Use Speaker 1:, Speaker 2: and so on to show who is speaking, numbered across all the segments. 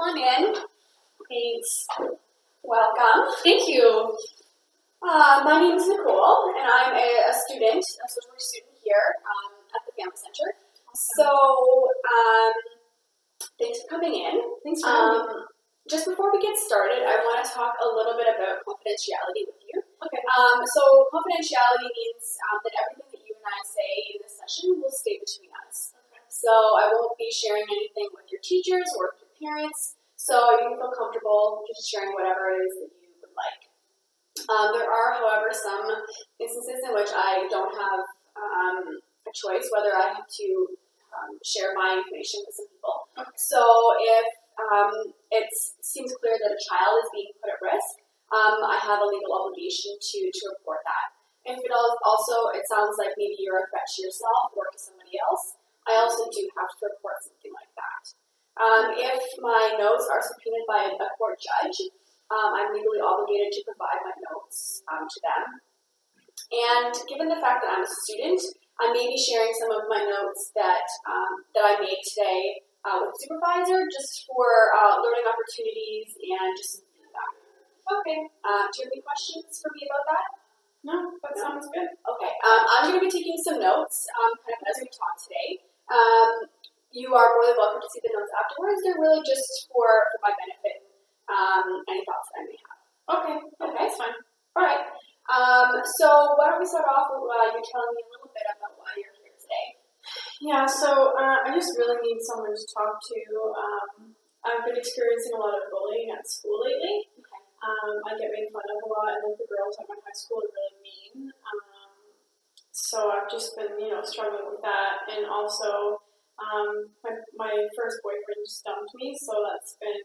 Speaker 1: on in.
Speaker 2: Thanks.
Speaker 1: Welcome.
Speaker 2: Thank you.
Speaker 1: My name is Nicole, and I'm a student, a social work student here at the Family Center. So, thanks for coming in.
Speaker 2: Thanks for having me.
Speaker 1: Just before we get started, I want to talk a little bit about confidentiality with you.
Speaker 2: Okay.
Speaker 1: So confidentiality means that everything that you and I say in this session will stay between us.
Speaker 2: Okay.
Speaker 1: So I won't be sharing anything with your teachers or with your parents, so you can feel comfortable just sharing whatever it is that you would like. There are, however, some instances in which I don't have a choice whether I have to share my information with some people.
Speaker 2: Okay.
Speaker 1: So if it seems clear that a child is being put at risk, I have a legal obligation to report that. If it also, it sounds like maybe you're a threat to yourself or to somebody else, I also do have to report something like that. If my notes are subpoenaed by a court judge, I'm legally obligated to provide my notes to them. And given the fact that I'm a student, I may be sharing some of my notes that I made today with supervisor, just for learning opportunities and just some feedback. Okay. Do you have any questions for me about that?
Speaker 2: No, that sounds good.
Speaker 1: Okay. I'm going to be taking some notes kind of as we talk today. You are more than welcome to see the notes afterwards. They're really just for my benefit and any thoughts that I may have.
Speaker 2: Okay. That's fine.
Speaker 1: All right. So why don't we start off with you telling me a little bit about why you're here today.
Speaker 2: Yeah, so I just really need someone to talk to. I've been experiencing a lot of bullying at school lately.
Speaker 1: Okay.
Speaker 2: I get made fun of a lot, and like the girls at my high school are really mean. So I've just been, struggling with that, and also my first boyfriend just dumped me, so that's been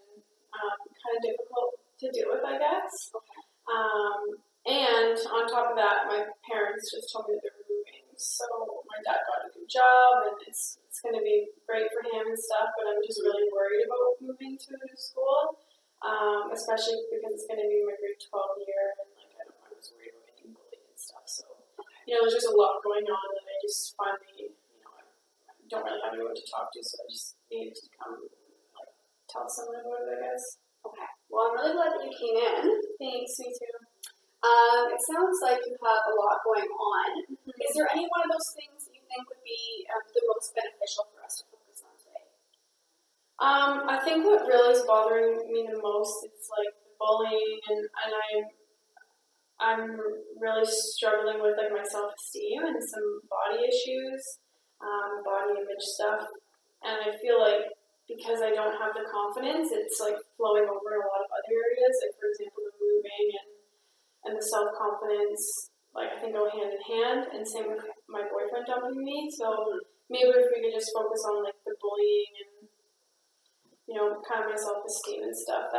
Speaker 2: kind of difficult to deal with, I guess.
Speaker 1: Okay.
Speaker 2: And on top of that, my parents just told me that they're moving. So my dad got a good job, and it's going to be great for him and stuff, but I'm just really worried about moving to a new school, especially because it's going to be my grade 12 year, and I was worried about getting bullied and stuff. So, there's just a lot going on, and I just finally, I don't really have anyone to talk to, so I just needed to come, tell someone about it, I guess.
Speaker 1: Okay. Well, I'm really glad that you came in.
Speaker 2: Thanks, me too.
Speaker 1: It sounds like you have a lot going on.
Speaker 2: Mm-hmm.
Speaker 1: Is there any one of those things that you think would be the most beneficial for us to focus on today?
Speaker 2: I think what really is bothering me the most is the bullying, and I'm really struggling with my self-esteem and some body issues, body image stuff, and I feel like because I don't have the confidence, it's flowing over in a lot of other areas, for example the moving and the self-confidence, I think go hand in hand, and same with my boyfriend dumping me. So maybe if we could just focus on the bullying and kind of my self-esteem and stuff,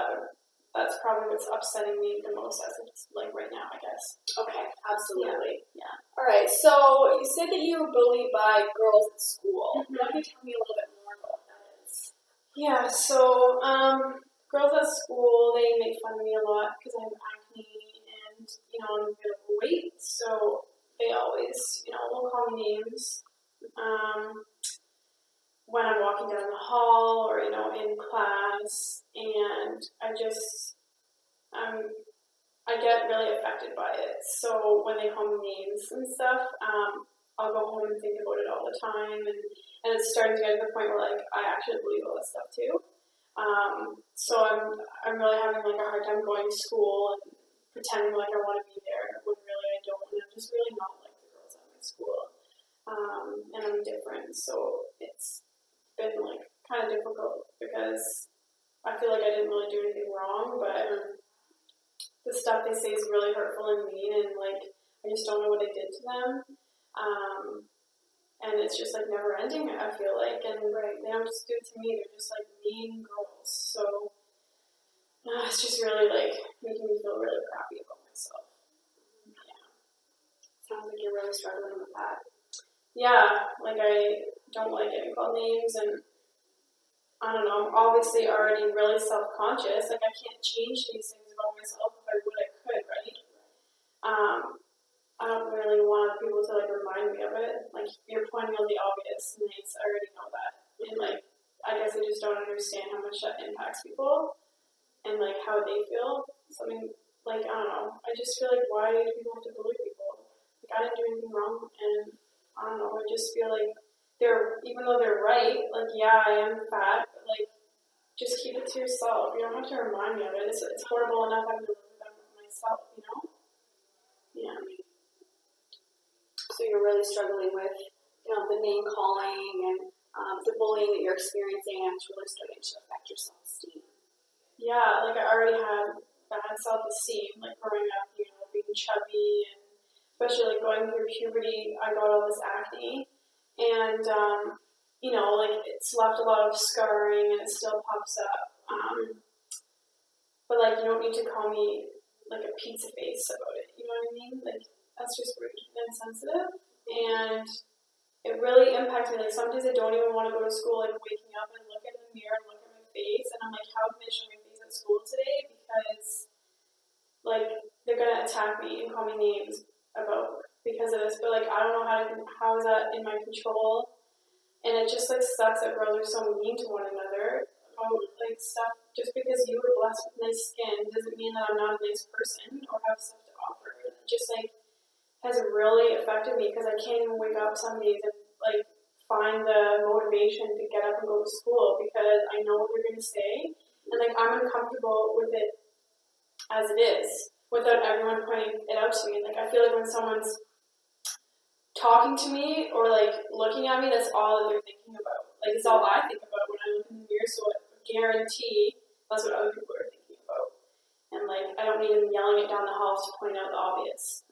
Speaker 2: that's probably what's upsetting me the most as it's right now, I guess.
Speaker 1: Okay, absolutely.
Speaker 2: Yeah.
Speaker 1: All right, so you said that you were bullied by girls at school.
Speaker 2: Mm-hmm.
Speaker 1: Why don't you tell me a little bit more about what that is?
Speaker 2: Yeah, so girls at school, they make fun of me a lot because I have acne and, I'm a bit overweight, so they always, will call me names when I'm walking down the hall or, in class, and I get really affected by it. So when they call me names and stuff, I'll go home and think about it all the time, and it's starting to get to the point where I actually believe all this stuff too. So I'm really having a hard time going to school and pretending I want to be there when really I don't, and I'm just really not like the girls at my school. And I'm different, so it's been kind of difficult because I feel like I didn't really do anything wrong, but the stuff they say is really hurtful and mean, and I just don't know what I did to them. And it's just never ending, I feel like, and they don't just do it to me, they're just mean girls. So it's just really making me feel really crappy about myself. Yeah.
Speaker 1: Sounds like you're really struggling with that.
Speaker 2: Yeah, I don't like getting called names, and I don't know, I'm obviously already really self-conscious. I can't change these things about myself. If I would, I could, right? I don't really want people to remind me of it. You're pointing out the obvious, and I already know that. And I guess I just don't understand understand how much that impacts people and like how they feel. So I mean, like I don't know. I just feel like why do people have to bully people? Like I didn't do anything wrong, and I don't know. I just feel like even though they're right. Like yeah, I am fat, but like just keep it to yourself. You don't have to remind me of it. It's horrible enough having to live with them myself. You know? Yeah.
Speaker 1: So you're really struggling with, the name calling and the bullying that you're experiencing, and it's really starting to affect your self-esteem.
Speaker 2: Yeah, like I already had bad self-esteem, like growing up, being chubby, and especially like going through puberty, I got all this acne, and like it's left a lot of scarring, and it still pops up. But like you don't need to call me like a pizza face about it. You know what I mean? Like that's just rude and insensitive, and it really impacts me. Like some days I don't even want to go to school. Like waking up and look in the mirror and look at my face, and I'm like, how can I show my face at school today? Because like they're gonna attack me and call me names because of this. But like I don't know how is that in my control? And it just like sucks that girls are so mean to one another about like stuff. Just because you were blessed with nice skin doesn't mean that I'm not a nice person or have stuff to offer. It just like has really affected me because I can't even wake up some days and like find the motivation to get up and go to school because I know what they're gonna say, and like I'm uncomfortable with it as it is without everyone pointing it out to me. Like I feel like when someone's talking to me or like looking at me, that's all that they're thinking about. Like it's all I think about when I look in the mirror, so I guarantee that's what other people are thinking about. And like I don't need them yelling it down the hall to point out the obvious.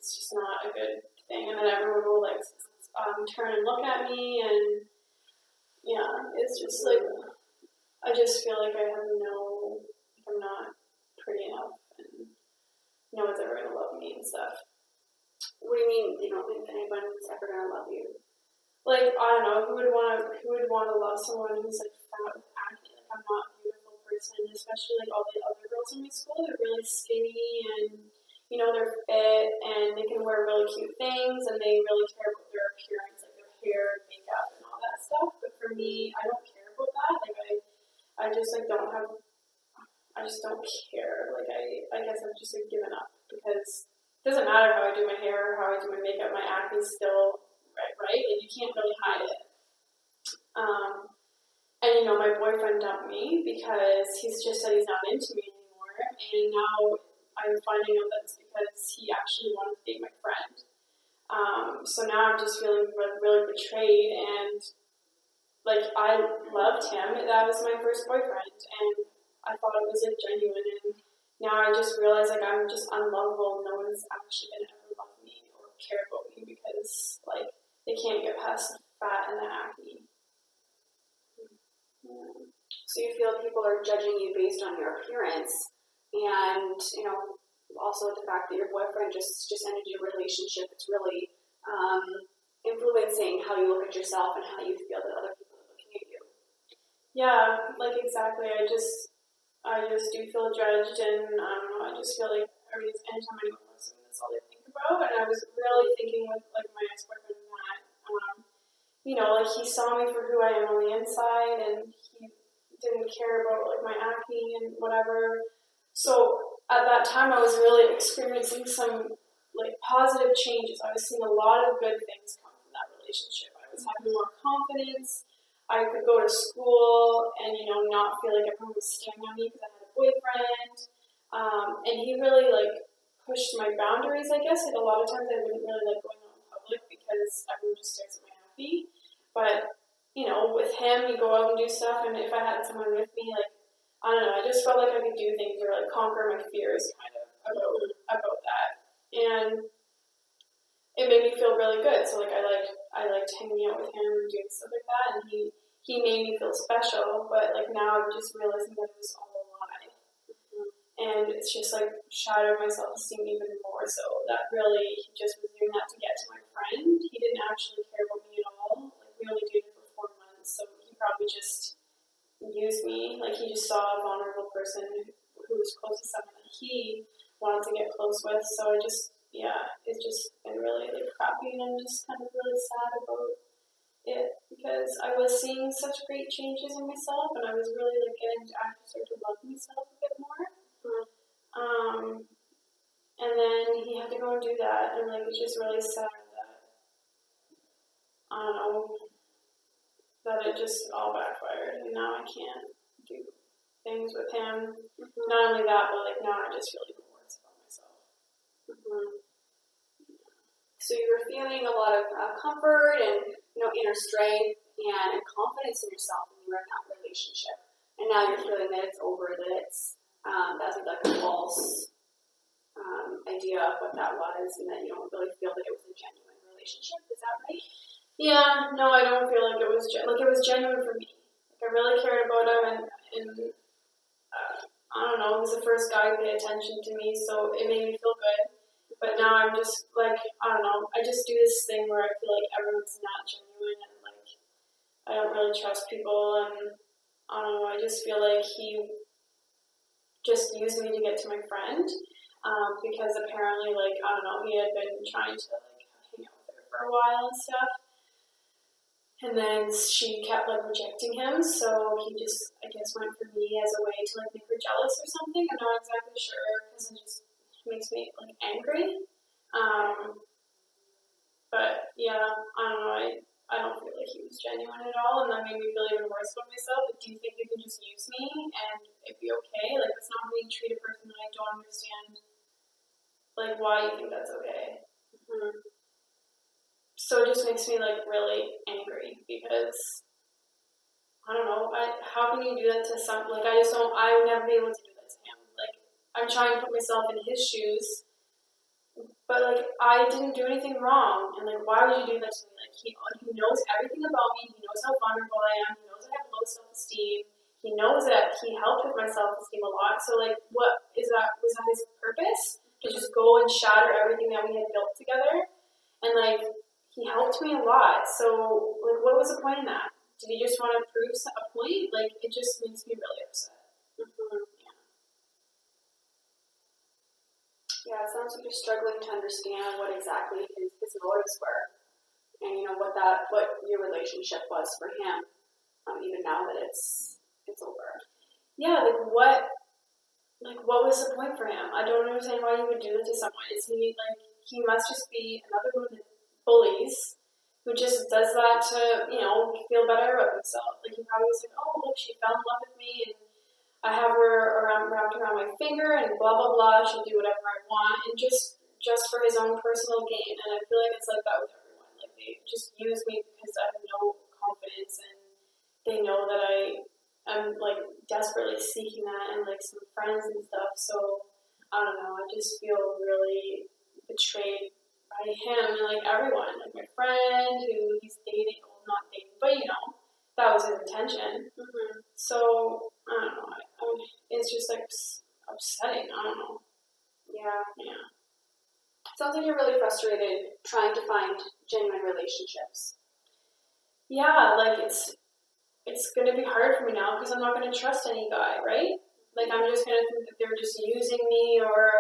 Speaker 2: It's just not a good thing. And then everyone will like turn and look at me, and yeah, it's just like I just feel like I'm not pretty enough, and no one's ever gonna love me and stuff.
Speaker 1: What do you mean you don't think anyone's ever gonna love you?
Speaker 2: Like I don't know, who would want to love someone who's like fat with acne? Like I'm not a beautiful person, especially like all the other girls in my school. They're really skinny and they're fit and they can wear really cute things and they really care about their appearance, like their hair, makeup, and all that stuff. But for me, I don't care about that. Like I just like I just don't care. Like I guess I've just like given up because it doesn't matter how I do my hair or how I do my makeup. My acne's still right? Like you can't really hide it. And my boyfriend dumped me because he's just said he's not into me anymore. And now I'm finding out that it's because he actually wanted to date my friend. So now I'm just feeling really betrayed, and like I loved him. That was my first boyfriend, and I thought it was like genuine. And now I just realize like I'm just unlovable. No one's actually gonna ever love me or care about me because like they can't get past the fat and the acne.
Speaker 1: So you feel people are judging you based on your appearance, and also the fact that your boyfriend just ended your relationship. It's really influencing how you look at yourself and how you feel that other people are looking at you.
Speaker 2: Yeah, like exactly. I just do feel judged, and I don't know. I just feel like anytime anyone looks at me, that's all they think about. And I was really thinking with like my ex-boyfriend that, like he saw me for who I am on the inside, and he didn't care about like my acne and whatever. So at that time, I was really experiencing some like positive changes. I was seeing a lot of good things come from that relationship. I was having more confidence. I could go to school and not feel like everyone was staring at me because I had a boyfriend. And he really like pushed my boundaries. I guess like a lot of times I wouldn't really like going out in public because everyone just stares at my acne. But with him, you go out and do stuff. And if I had someone with me, like I don't know, I just felt like I could do things or like conquer my fears kind of about that. And it made me feel really good. So like I liked hanging out with him and doing stuff like that, and he made me feel special. But like now I'm just realizing that it was all a lie, and it's just like shattered my self-esteem even more. So that really he just was doing that to get to my friend. He didn't actually care about me at all. Like we only dated for 4 months, so he probably just used me. Like he just saw a vulnerable person who was close to someone that he wanted to get close with. So it's just been really like crappy, and I'm just kind of really sad about it because I was seeing such great changes in myself, and I was really like getting to actually start to love myself a bit more. And then he had to go and do that, and like it's just really sad that I don't know that it just all backfired, and now I can't do things with him. Not only that, but like now I just feel even worse about myself.
Speaker 1: So you were feeling a lot of comfort and inner strength and confidence in yourself when you were in that relationship, and now you're feeling that it's over, that it's that's like a false idea of what that was, and that you don't really feel that it was a genuine relationship. Is that right?
Speaker 2: Yeah, no, I don't feel like it was it was genuine for me. Like I really cared about him, and I don't know, he was the first guy who paid attention to me, so it made me feel good. But now I'm just like, I don't know, I just do this thing where I feel like everyone's not genuine, and like I don't really trust people, and I don't know, I just feel like he just used me to get to my friend. Because apparently, like, I don't know, he had been trying to, like, hang out with her for a while and stuff. And then she kept, like, rejecting him, so he just, I guess, went for me as a way to, like, make her jealous or something. I'm not exactly sure, because it just makes me, like, angry. But, yeah, I don't know, I don't feel like he was genuine at all, and that made me feel even worse about myself. Like, do you think you can just use me and it'd be okay? Like, that's not how you treat a person that I don't understand, like, why you think that's okay. So it just makes me, like, really angry because, I don't know, how can you do that to like, I would never be able to do that to him. Like, I'm trying to put myself in his shoes, but, like, I didn't do anything wrong, and, like, why would you do that to me? Like, he knows everything about me, he knows how vulnerable I am, he knows I have low self-esteem, he knows that he helped with my self-esteem a lot, so, like, was that his purpose? To just go and shatter everything that we had built together? And, like, he helped me a lot, so, like, what was the point in that? Did he just want to prove a point? Like, it just makes me really upset.
Speaker 1: Yeah, it sounds like you're struggling to understand what exactly his motives were, and what your relationship was for him, even now that it's over.
Speaker 2: Yeah, what was the point for him? I don't understand why he would do that to someone. Is he like he must just be another one of the bullies who just does that to feel better about himself? Like he probably was like, oh look, she fell in love with me and I have her wrapped around my finger and blah blah blah. She'll do whatever I want, and just for his own personal gain. And I feel like it's like that with everyone. Like they just use me because I have no confidence, and they know that I'm like desperately seeking that, and like some friends and stuff. So I don't know. I just feel really betrayed by him and like everyone, like my friend who he's dating, well not dating, but that was his intention. So I don't know. It's just like upsetting. I don't know.
Speaker 1: Yeah.
Speaker 2: Yeah.
Speaker 1: Sounds like you're really frustrated trying to find genuine relationships.
Speaker 2: Yeah, like it's gonna be hard for me now because I'm not gonna trust any guy, right? Like I'm just gonna think that they're just using me, or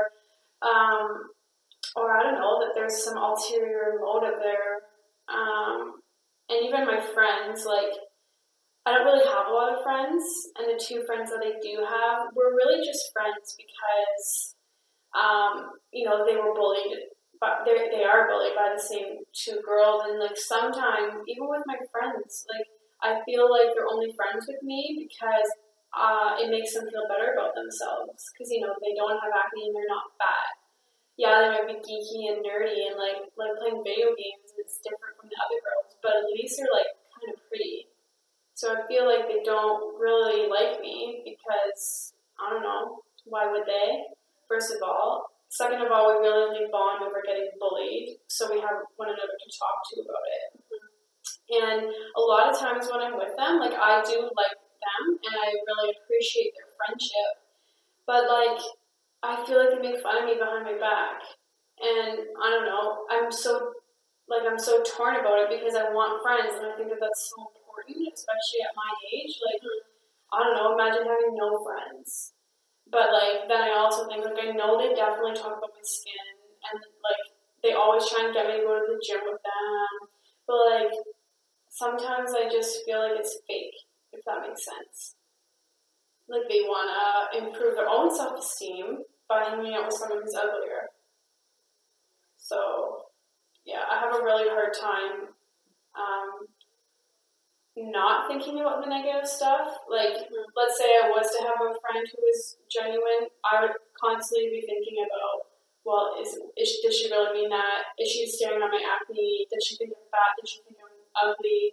Speaker 2: I don't know, that there's some ulterior motive there. And even my friends, like I don't really have a lot of friends, and the two friends that I do have, we're really just friends because, they were bullied, but they are bullied by the same two girls, and like sometimes, even with my friends, like I feel like they're only friends with me because it makes them feel better about themselves, because they don't have acne and they're not fat. Yeah, they might be geeky and nerdy and like playing video games, and it's different from the other girls, but at least they're like kind of pretty. So I feel like they don't really like me because, I don't know, why would they? First of all. Second of all, we really only bond when we're getting bullied, so we have one another to talk to about it. And a lot of times when I'm with them, like I do like them and I really appreciate their friendship, but like I feel like they make fun of me behind my back. And I don't know, I'm so torn about it because I want friends and I think that that's so important, especially at my age. Like, I don't know, imagine having no friends. But, like, then I also think, like, I know they definitely talk about my skin, and, like, they always try and get me to go to the gym with them. But, like, sometimes I just feel like it's fake, if that makes sense. Like they want to improve their own self-esteem by hanging out with someone who's uglier. So, yeah, I have a really hard time not thinking about the negative stuff. Like, let's say I was to have a friend who was genuine, I would constantly be thinking about, well, does she really mean that? Is she staring at my acne? Does she think I'm fat? Does she think I'm ugly?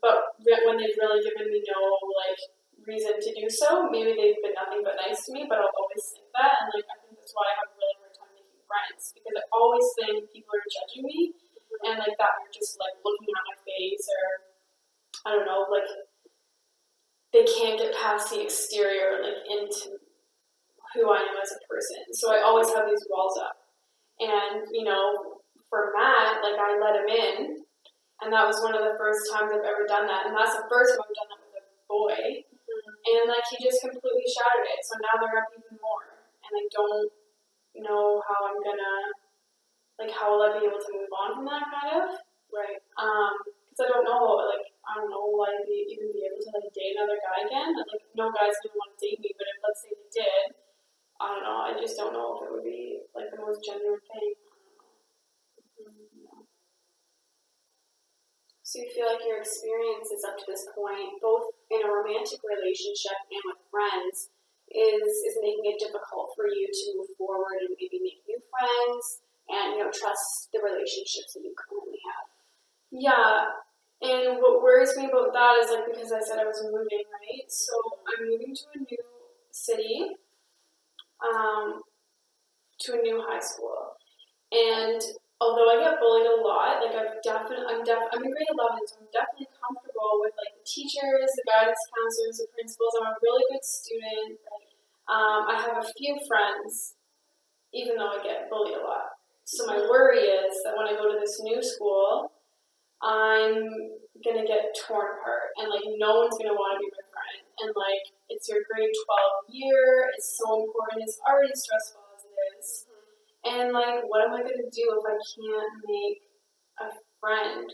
Speaker 2: But when they've really given me no, like, reason to do so, maybe they've been nothing but nice to me, but I'll always think that, and, like, I think that's why I have a really hard time making friends, because I always think people are judging me, and, like, that they're just, like, looking at my face, or I don't know, like, they can't get past the exterior, like, into who I am as a person. So I always have these walls up. And, you know, for Matt, like, I let him in, and that was one of the first times I've ever done that. And that's the first time I've done that with a boy. And, like, he just completely shattered it. So now they're up even more. And I don't know how I'm gonna, like, how will I be able to move on from that, kind of?
Speaker 1: Right.
Speaker 2: Because I don't know, like, I don't know, will I even be able to, like, date another guy again? Like, no guy's gonna want to date me, but if, let's say they did, I don't know, I just don't know if it would be, like, the most genuine thing. I don't know.
Speaker 1: So you feel like your experiences up to this point, both in a romantic relationship and with friends, is making it difficult for you to move forward and maybe make new friends and, you know, trust the relationships that you currently have.
Speaker 2: Yeah, and what worries me about that is, like, because I said I was moving, right? So I'm moving to a new city, to a new high school, and although I get bullied a lot, like, I'm in grade 11, so I'm definitely comfortable with, like, the teachers, the guidance counselors, the principals. I'm a really good student. I have a few friends, even though I get bullied a lot. So my worry is that when I go to this new school, I'm gonna get torn apart, and, like, no one's gonna want to be my friend. And, like, it's your grade 12 year, it's so important, it's already stressful as it is. And, like, what am I gonna do if I can't make a friend?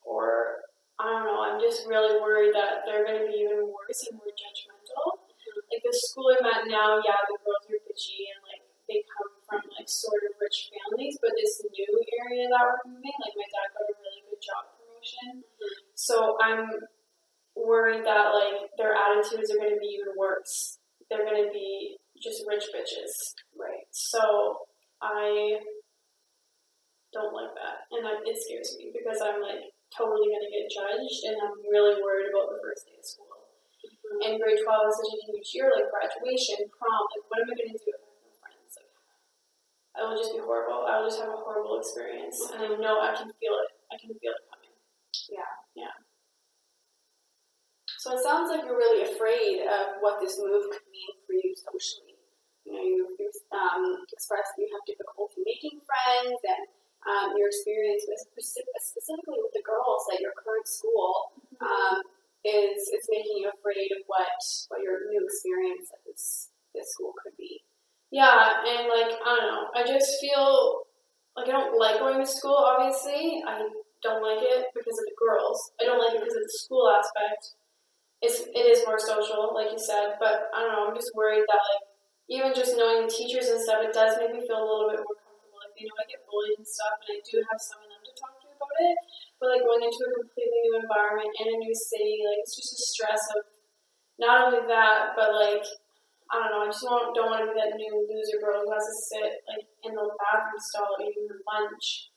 Speaker 2: Or, I don't know, I'm just really worried that they're gonna be even worse and more judgmental. Like, the school I'm at now, yeah, the girls are bitchy, and, like, they come from, like, sort of rich families, but this new area that we're moving, like, my dad got a really good job promotion. So I'm worried that, like, their attitudes are going to be even worse. They're going to be just rich bitches.
Speaker 1: Right.
Speaker 2: So I don't like that. And it scares me because I'm, like, totally going to get judged, and I'm really worried about the first day of school. And grade 12 is such a huge year, like graduation, prom, like, what am I going to do if I have no friends? Like, it will just be horrible. I will just have a horrible experience, and I know I can feel it. I can feel it coming. Yeah.
Speaker 1: So it sounds like you're really afraid of what this move could mean for you socially. You know, you've expressed that you have difficulty making friends, and your experience with specifically with the girls at your current school is making you afraid of what your new experience at this school could be.
Speaker 2: Yeah, and, like, I don't know. I just feel like I don't like going to school, obviously. I don't like it because of the girls. I don't like it because of the school aspect. It is more social, like you said, but I don't know, I'm just worried that, like, even just knowing the teachers and stuff, it does make me feel a little bit more comfortable. Like, they know I get bullied and stuff, and I do have some of them to talk to about it, but, like, going into a completely new environment in a new city, like, it's just a stress of not only that, but, like, I don't know, I just don't want to be that new loser girl who has to sit, like, in the bathroom stall eating her lunch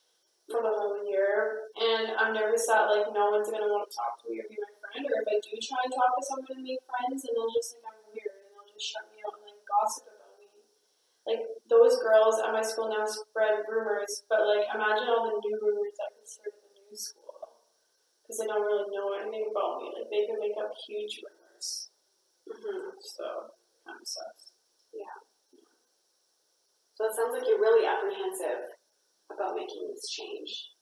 Speaker 2: for the whole year, and I'm nervous that, like, no one's gonna want to talk to me or be my friend, or if I do try and talk to someone and make friends, and they'll just think I'm weird, and they'll just shut me out and, like, gossip about me. Like, those girls at my school now spread rumors, but, like, imagine all the new rumors that could start at the new school, because they don't really know anything about me. Like, they can make up huge rumors. So, kind of sucks.
Speaker 1: Yeah. So it sounds like you're really apprehensive about making this change.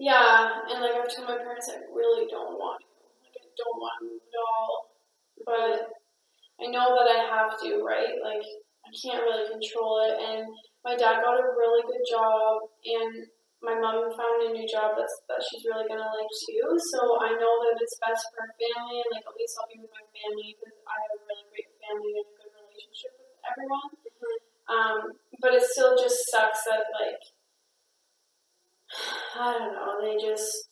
Speaker 2: Yeah, and, like, I've told my parents I really don't want to. Like, I don't want to move at all. But I know that I have to, right? Like, I can't really control it. And my dad got a really good job, and my mom found a new job that she's really gonna like too. So I know that it's best for her family, and like at least I'll be with my family because I have a really great family and a good relationship with everyone. But it still just sucks that like I don't know, they just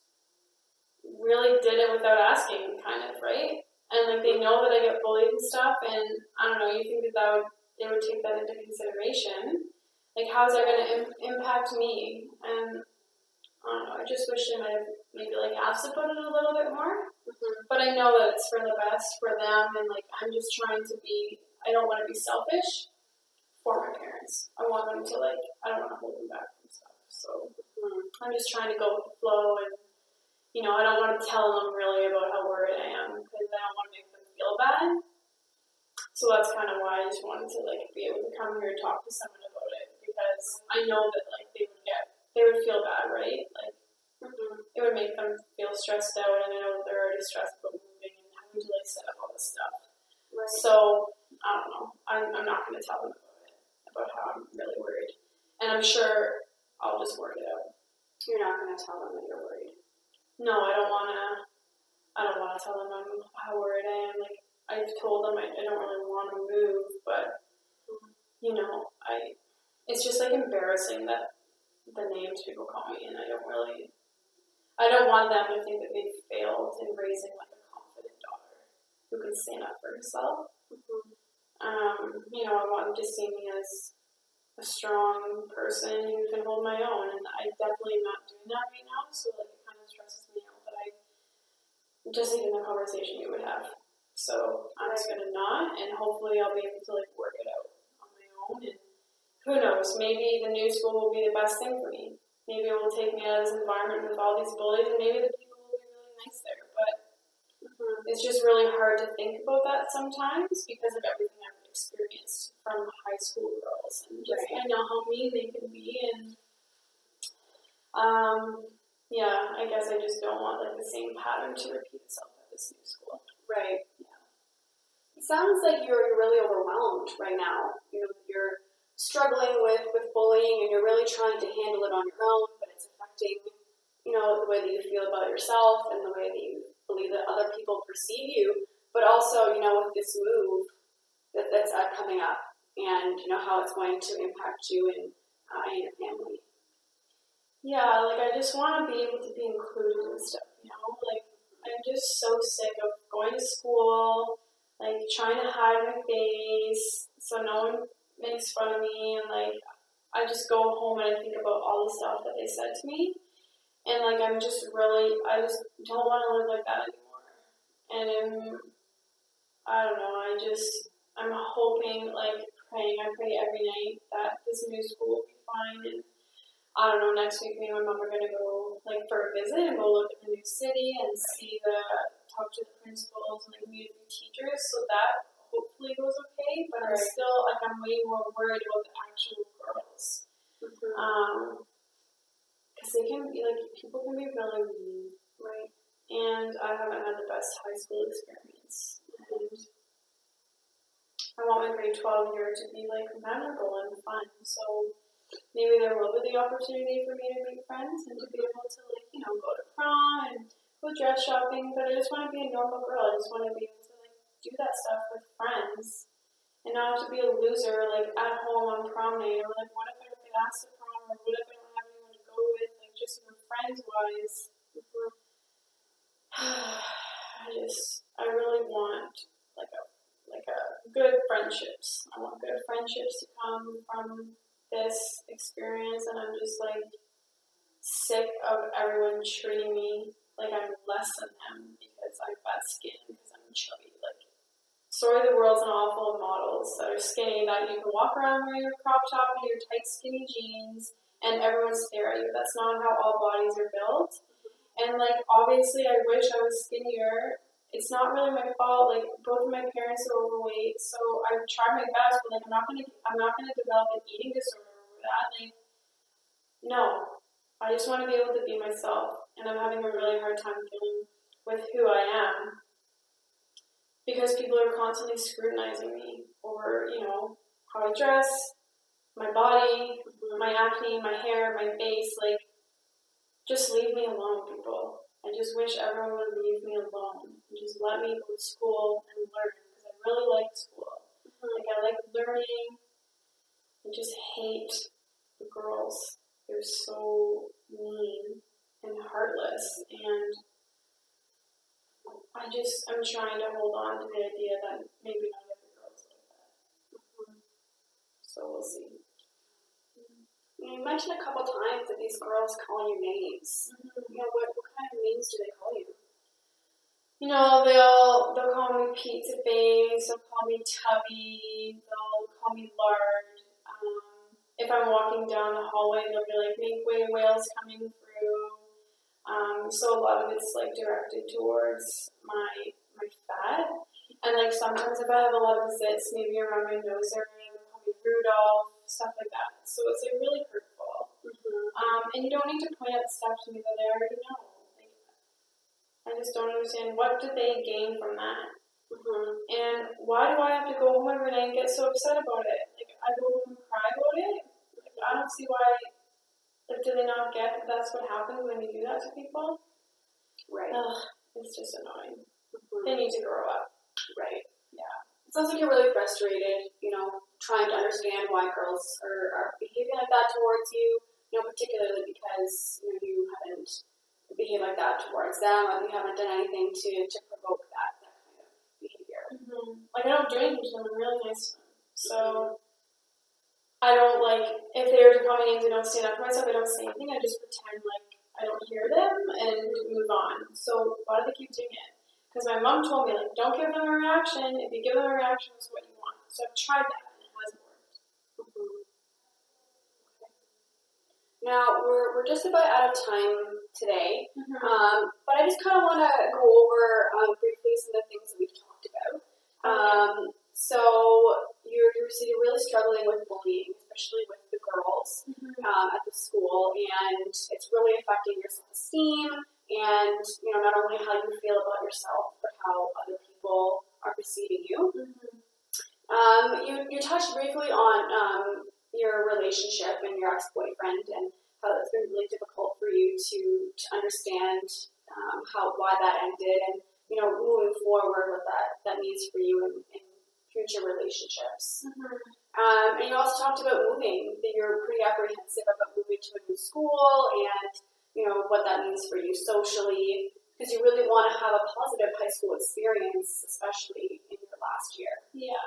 Speaker 2: really did it without asking, kind of, right? And like they know that I get bullied and stuff, and I don't know. You think that they would take that into consideration? Like, how's that going to impact me? And I don't know. I just wish they might have maybe like asked about it a little bit more. But I know that it's for the best for them, and like I'm just trying to be. I don't want to be selfish for my parents. I want them to like. I don't want to hold them back from stuff. So I'm just trying to go with the flow and. You know, I don't want to tell them really about how worried I am because I don't want to make them feel bad. So that's kind of why I just wanted to like be able to come here and talk to someone about it because I know that like they would feel bad, right? Like it would make them feel stressed out, and I know that they're already stressed about moving and having to like set up all this stuff. Right. So I don't know. I'm not going to tell them about it, about how I'm really worried, and I'm sure I'll just work it out.
Speaker 1: You're not going to tell them that you're worried.
Speaker 2: No, I don't want to tell them how worried I am. Like, I've told them I don't really want to move, but, you know, it's just, like, embarrassing that the names people call me, and I don't want them to think that they failed in raising, like, a confident daughter who can stand up for herself. You know, I want them to see me as a strong person who can hold my own, and I definitely am not doing that right now, so, like, it kind of stresses me out that just even the conversation we would have. So I'm just gonna not, and hopefully I'll be able to like work it out on my own. And who knows? Maybe the new school will be the best thing for me. Maybe it will take me out of this environment with all these bullies, and maybe the people will be really nice there. But it's just really hard to think about that sometimes because of everything I've experienced from high school girls, and just I know how mean they can be, and yeah, I guess I just don't want like the same pattern to repeat itself at this new school.
Speaker 1: Right. Yeah. It sounds like you're really overwhelmed right now. You know, you're struggling with bullying and you're really trying to handle it on your own, but it's affecting, you know, the way that you feel about yourself and the way that you believe that other people perceive you, but also, you know, with this move that's coming up and, you know, how it's going to impact you and your family.
Speaker 2: Yeah, like I just want to be able to be included in stuff, you know, like I'm just so sick of going to school, like trying to hide my face so no one makes fun of me, and like I just go home and I think about all the stuff that they said to me, and like I just don't want to live like that anymore. And I don't know, I'm hoping, like praying, I pray every night that this new school will be fine, and I don't know, next week me and my mom are going to go like for a visit and go look at the new city and talk to the principals and like meet new teachers, so that hopefully goes okay, but I'm still like I'm way more worried about the actual girls. Because they can be like, people can be really mean, right? And I haven't had the best high school experience, and I want my grade 12 year to be like memorable and fun, so maybe there will be the opportunity for me to make friends and to be able to, like, you know, go to prom and go dress shopping, but I just want to be a normal girl. I just want to be able to, like, do that stuff with friends and not have to be a loser, like, at home on prom night, or, like, what if I don't get asked to prom, or what if I don't have anyone to go with, like, just even friends-wise. I really want, like, a good friendships. I want good friendships to come from this experience, and I'm just like sick of everyone treating me like I'm less than them because I have bad skin, because I'm chubby. Like, sorry, the world's an awful of models that are skinny, that you can walk around wearing your crop top and your tight skinny jeans and everyone stare at you. That's not how all bodies are built. And like obviously I wish I was skinnier. It's not really my fault. Like, both of my parents are overweight, so I've tried my best, but like I'm not gonna develop an eating disorder over that. Like, no. I just want to be able to be myself, and I'm having a really hard time dealing with who I am because people are constantly scrutinizing me over, you know, how I dress, my body, my acne, my hair, my face. Like, just leave me alone, people. I just wish everyone would leave me alone and just let me go to school and learn because I really like school. Like I like learning. I just hate the girls. They're so mean and heartless, and I'm trying to hold on to the idea that maybe not every girl is like that. So we'll see.
Speaker 1: You mentioned a couple times that these girls call you names. What kind of names do they call you?
Speaker 2: They'll call me pizza face, they'll call me tubby, they'll call me lard. If I'm walking down the hallway, they'll be like, make way, whales coming through. So a lot of it's like directed towards my fat. And like sometimes if I have a lot of zits, maybe around my nose area, they'll call me Rudolph, stuff like that. So it's like really hurtful. And you don't need to point out stuff to me that I already know. Like, I just don't understand what do they gain from that. And why do I have to go home every night and get so upset about it? Like I go home and cry about it. Like I don't see why. Like, do they not get that that's what happens when you do that to people?
Speaker 1: Right.
Speaker 2: Ugh, it's just annoying. They need to grow up.
Speaker 1: Right.
Speaker 2: Yeah.
Speaker 1: It sounds like you're really frustrated, trying to understand why girls are behaving like that towards you, particularly because, you haven't behaved like that towards them, and you haven't done anything to provoke that kind of behavior.
Speaker 2: Like, I don't do anything to them. I'm really nice to them. So, I don't, if they were to call me names, I don't stand up for myself. I don't say anything. I just pretend like I don't hear them and move on. So, why do they keep doing it? Because my mom told me, don't give them a reaction. If you give them a reaction, it's what you want. So, I've tried that, and it hasn't worked.
Speaker 1: Now, we're just about out of time today, but I just kind of want to go over briefly some of the things that we've talked about. So you're really struggling with bullying, especially with the girls at the school, and it's really affecting your self-esteem and not only how you feel about yourself, but how other people are perceiving you. You touched briefly on your relationship and your ex-boyfriend and how it's been really difficult for you to understand why that ended and moving forward what that means for you in future relationships. And you also talked about moving, that you're pretty apprehensive about moving to a new school and what that means for you socially, because you really want to have a positive high school experience, especially in your last year.
Speaker 2: Yeah,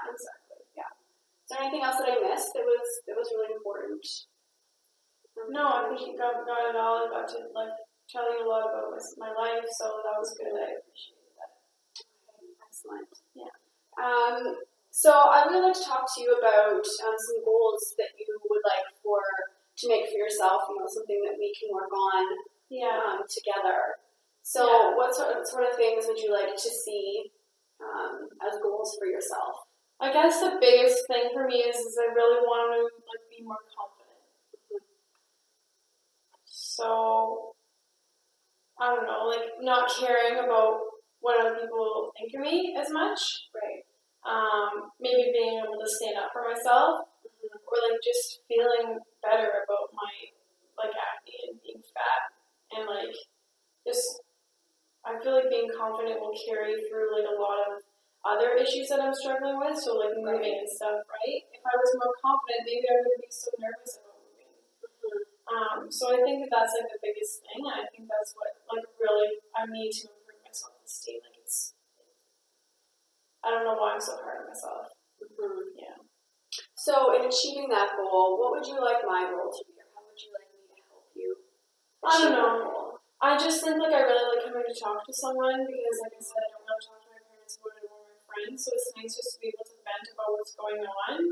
Speaker 1: exactly. Yeah. Is there anything else that I missed that was really important?
Speaker 2: No, I think you got it all. I got to tell you a lot about my life, so that was good. I appreciated that.
Speaker 1: Okay, excellent.
Speaker 2: Yeah.
Speaker 1: So I'd really like to talk to you about some goals that you would like to make for yourself. Something that we can work on together. So what sort of things would you like to see as goals for yourself?
Speaker 2: I guess the biggest thing for me is I really want to be more confident. So I don't know, not caring about what other people think of me as much.
Speaker 1: Right.
Speaker 2: Maybe being able to stand up for myself, or just feeling better about my acne and being fat, and I feel like being confident will carry through a lot of other issues that I'm struggling with. So moving and stuff, right? If I was more confident, maybe I wouldn't be so nervous about moving. So I think that's the biggest thing, and I think that's what really I need to improve my self-esteem. I don't know why I'm so hard on myself. Yeah.
Speaker 1: So in achieving that goal, what would you like my role to be, or how would you like me to help you?
Speaker 2: I don't know. I just think I really like coming to talk to someone because, like I said, I don't really talk to my parents about it or my friends, so it's nice just to be able to vent about what's going on.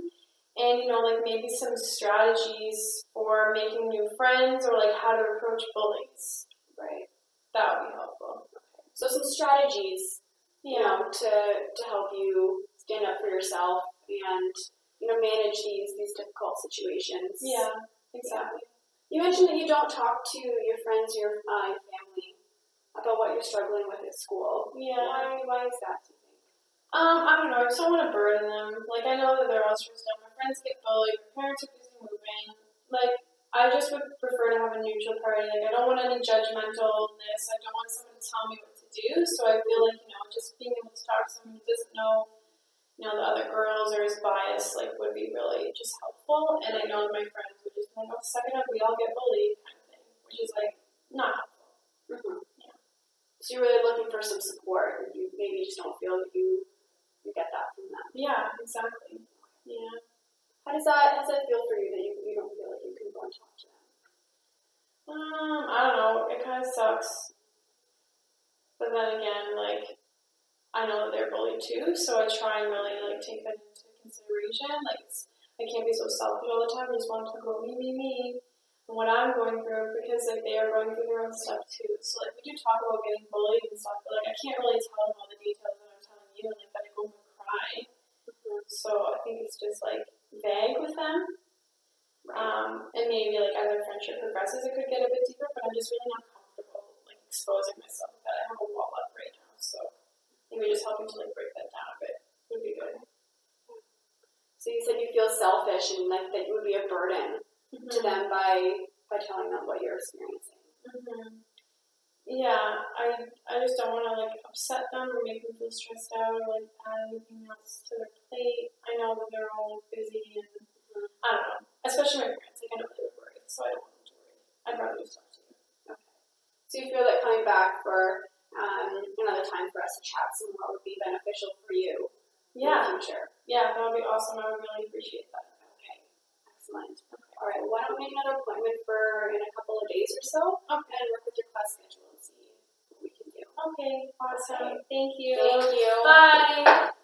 Speaker 2: And, maybe some strategies for making new friends or, how to approach bullies.
Speaker 1: Right.
Speaker 2: That would be helpful.
Speaker 1: Okay. So some strategies, to help you stand up for yourself and, manage these difficult situations.
Speaker 2: Yeah, exactly.
Speaker 1: You mentioned that you don't talk to your friends, your family, about what you're struggling with at school.
Speaker 2: Yeah.
Speaker 1: Why is that, do you think?
Speaker 2: I don't know. I just don't want to burden them. I know that they're all stressed out. My friends get bullied. My parents are busy moving. I just would prefer to have a neutral party. Like, I don't want any judgmentalness. I don't want someone to tell me what to do. So I feel like, just being able to talk to someone who doesn't know, the other girls or is biased, like, would be really just helpful. And I know my friends would just be like, oh, suck it up, we all get bullied kind of thing, which is, like, not helpful.
Speaker 1: Mm-hmm. Yeah. So you're really looking for some support, and you maybe just don't feel that you get that from them.
Speaker 2: Yeah, exactly. Yeah.
Speaker 1: How does that feel for you that you don't feel like you can go and talk to them?
Speaker 2: I don't know. It kind of sucks. But then again, like, I know that they're bullied too, so I try and really, like, take that into consideration. Like, I can't be so selfish all the time. I just want to go me. And what I'm going through, because, like, they are going through their own stuff too. So, like, we do talk about getting bullied and stuff, but, like, I can't really tell them all the details that I'm telling you, and, like, then I go home and cry. Mm-hmm. So I think it's just, like, vague with them. And maybe, like, as our friendship progresses, it could get a bit deeper, but I'm just really not comfortable, like, exposing myself that I have a wall up right now. So maybe just helping to, like, break that down a bit would be good.
Speaker 1: So you said you feel selfish and like that you would be a burden to them by telling them what you're experiencing.
Speaker 2: Mm-hmm. Yeah, I just don't want to, like, upset them or make them feel stressed out or, like, add anything else to their plate. I know that they're all busy and I don't know, especially my parents. Like, I know they would worry, so I don't want them to worry. I'd rather just talk to you.
Speaker 1: Okay. So you feel that coming back for another time for us to chat some more would be beneficial for you in the future?
Speaker 2: Yeah, that would be awesome. I would really appreciate that.
Speaker 1: Okay. Excellent. Okay. All right. Well, why don't we make another appointment for in a couple of days or so? Okay. And work with your class schedule and see what we can do.
Speaker 2: Okay. Awesome. Okay. Thank you.
Speaker 1: Thank you.
Speaker 2: Bye.